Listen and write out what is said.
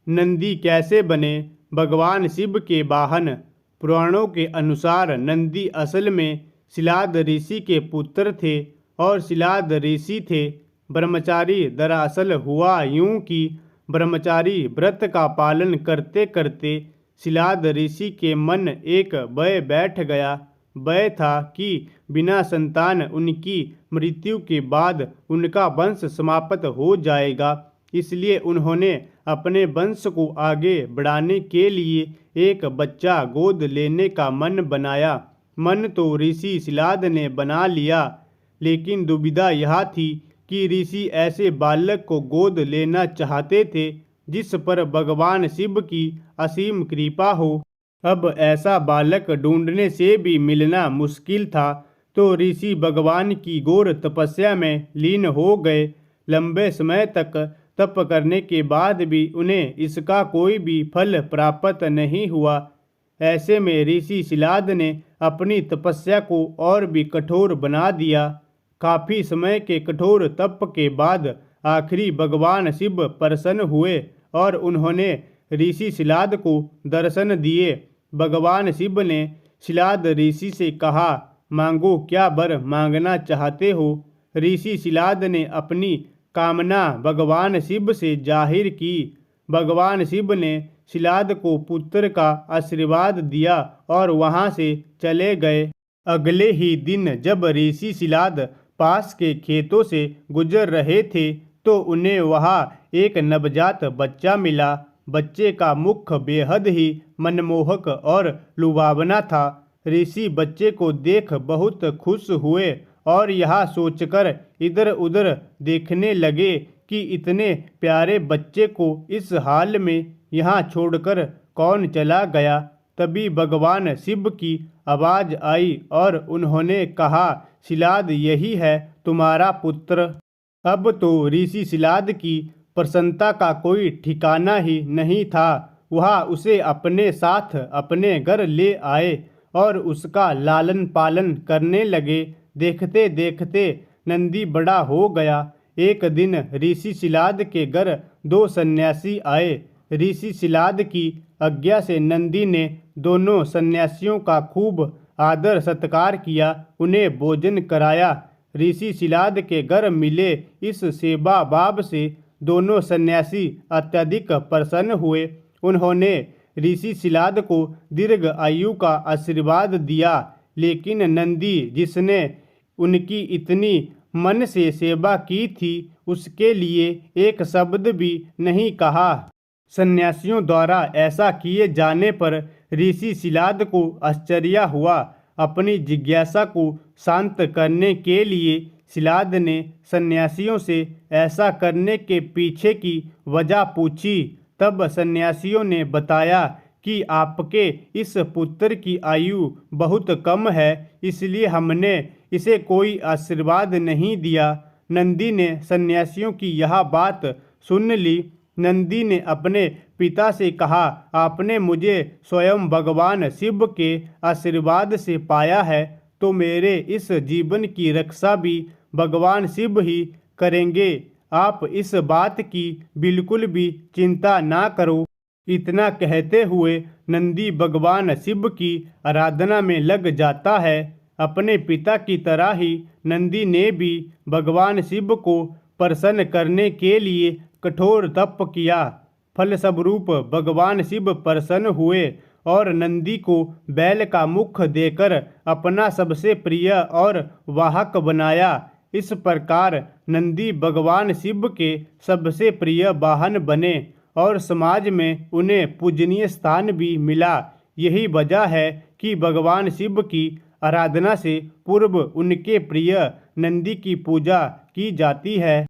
नंदी कैसे बने भगवान शिव के वाहन। पुराणों के अनुसार नंदी असल में शिलाद ऋषि के पुत्र थे और शिलाद ऋषि थे ब्रह्मचारी। दरअसल हुआ यूं कि ब्रह्मचारी व्रत का पालन करते करते शिलाद ऋषि के मन एक भय बैठ गया। भय था कि बिना संतान उनकी मृत्यु के बाद उनका वंश समाप्त हो जाएगा। इसलिए उन्होंने अपने वंश को आगे बढ़ाने के लिए एक बच्चा गोद लेने का मन बनाया। मन तो ऋषि शिलाद ने बना लिया, लेकिन दुविधा यह थी कि ऋषि ऐसे बालक को गोद लेना चाहते थे जिस पर भगवान शिव की असीम कृपा हो। अब ऐसा बालक ढूंढने से भी मिलना मुश्किल था, तो ऋषि भगवान की घोर तपस्या में लीन हो गए। लंबे समय तक तप करने के बाद भी उन्हें इसका कोई भी फल प्राप्त नहीं हुआ। ऐसे में ऋषि शिलाद ने अपनी तपस्या को और भी कठोर बना दिया। काफी समय के कठोर तप के बाद आखिरी भगवान शिव प्रसन्न हुए और उन्होंने ऋषि शिलाद को दर्शन दिए। भगवान शिव ने शिलाद ऋषि से कहा, मांगो, क्या वर मांगना चाहते हो। ऋषि शिलाद ने अपनी कामना भगवान शिव से जाहिर की। भगवान शिव ने शिलाद को पुत्र का आशीर्वाद दिया और वहां से चले गए। अगले ही दिन जब ऋषि शिलाद पास के खेतों से गुजर रहे थे तो उन्हें वहां एक नवजात बच्चा मिला। बच्चे का मुख बेहद ही मनमोहक और लुभावना था। ऋषि बच्चे को देख बहुत खुश हुए और यह सोचकर इधर उधर देखने लगे कि इतने प्यारे बच्चे को इस हाल में यहाँ छोड़कर कौन चला गया। तभी भगवान शिव की आवाज आई और उन्होंने कहा, शिलाद, यही है तुम्हारा पुत्र। अब तो ऋषि शिलाद की प्रसन्नता का कोई ठिकाना ही नहीं था। वह उसे अपने साथ अपने घर ले आए और उसका लालन पालन करने लगे। देखते देखते नंदी बड़ा हो गया। एक दिन ऋषि शिलाद के घर 2 सन्यासी आए। ऋषि शिलाद की आज्ञा से नंदी ने दोनों सन्यासियों का खूब आदर सत्कार किया, उन्हें भोजन कराया। ऋषि शिलाद के घर मिले इस सेवा भाव से दोनों सन्यासी अत्यधिक प्रसन्न हुए। उन्होंने ऋषि शिलाद को दीर्घ आयु का आशीर्वाद दिया, लेकिन नंदी, जिसने उनकी इतनी मन से सेवा की थी, उसके लिए एक शब्द भी नहीं कहा। सन्यासियों द्वारा ऐसा किए जाने पर ऋषि शिलाद को आश्चर्य हुआ। अपनी जिज्ञासा को शांत करने के लिए शिलाद ने सन्यासियों से ऐसा करने के पीछे की वजह पूछी। तब सन्यासियों ने बताया कि आपके इस पुत्र की आयु बहुत कम है, इसलिए हमने इसे कोई आशीर्वाद नहीं दिया। नंदी ने सन्यासियों की यह बात सुन ली। नंदी ने अपने पिता से कहा, आपने मुझे स्वयं भगवान शिव के आशीर्वाद से पाया है, तो मेरे इस जीवन की रक्षा भी भगवान शिव ही करेंगे। आप इस बात की बिल्कुल भी चिंता ना करो। इतना कहते हुए नंदी भगवान शिव की आराधना में लग जाता है। अपने पिता की तरह ही नंदी ने भी भगवान शिव को प्रसन्न करने के लिए कठोर तप किया। फलस्वरूप भगवान शिव प्रसन्न हुए और नंदी को बैल का मुख देकर अपना सबसे प्रिय और वाहक बनाया। इस प्रकार नंदी भगवान शिव के सबसे प्रिय वाहन बने और समाज में उन्हें पूजनीय स्थान भी मिला। यही वजह है कि भगवान शिव की आराधना से पूर्व उनके प्रिय नंदी की पूजा की जाती है।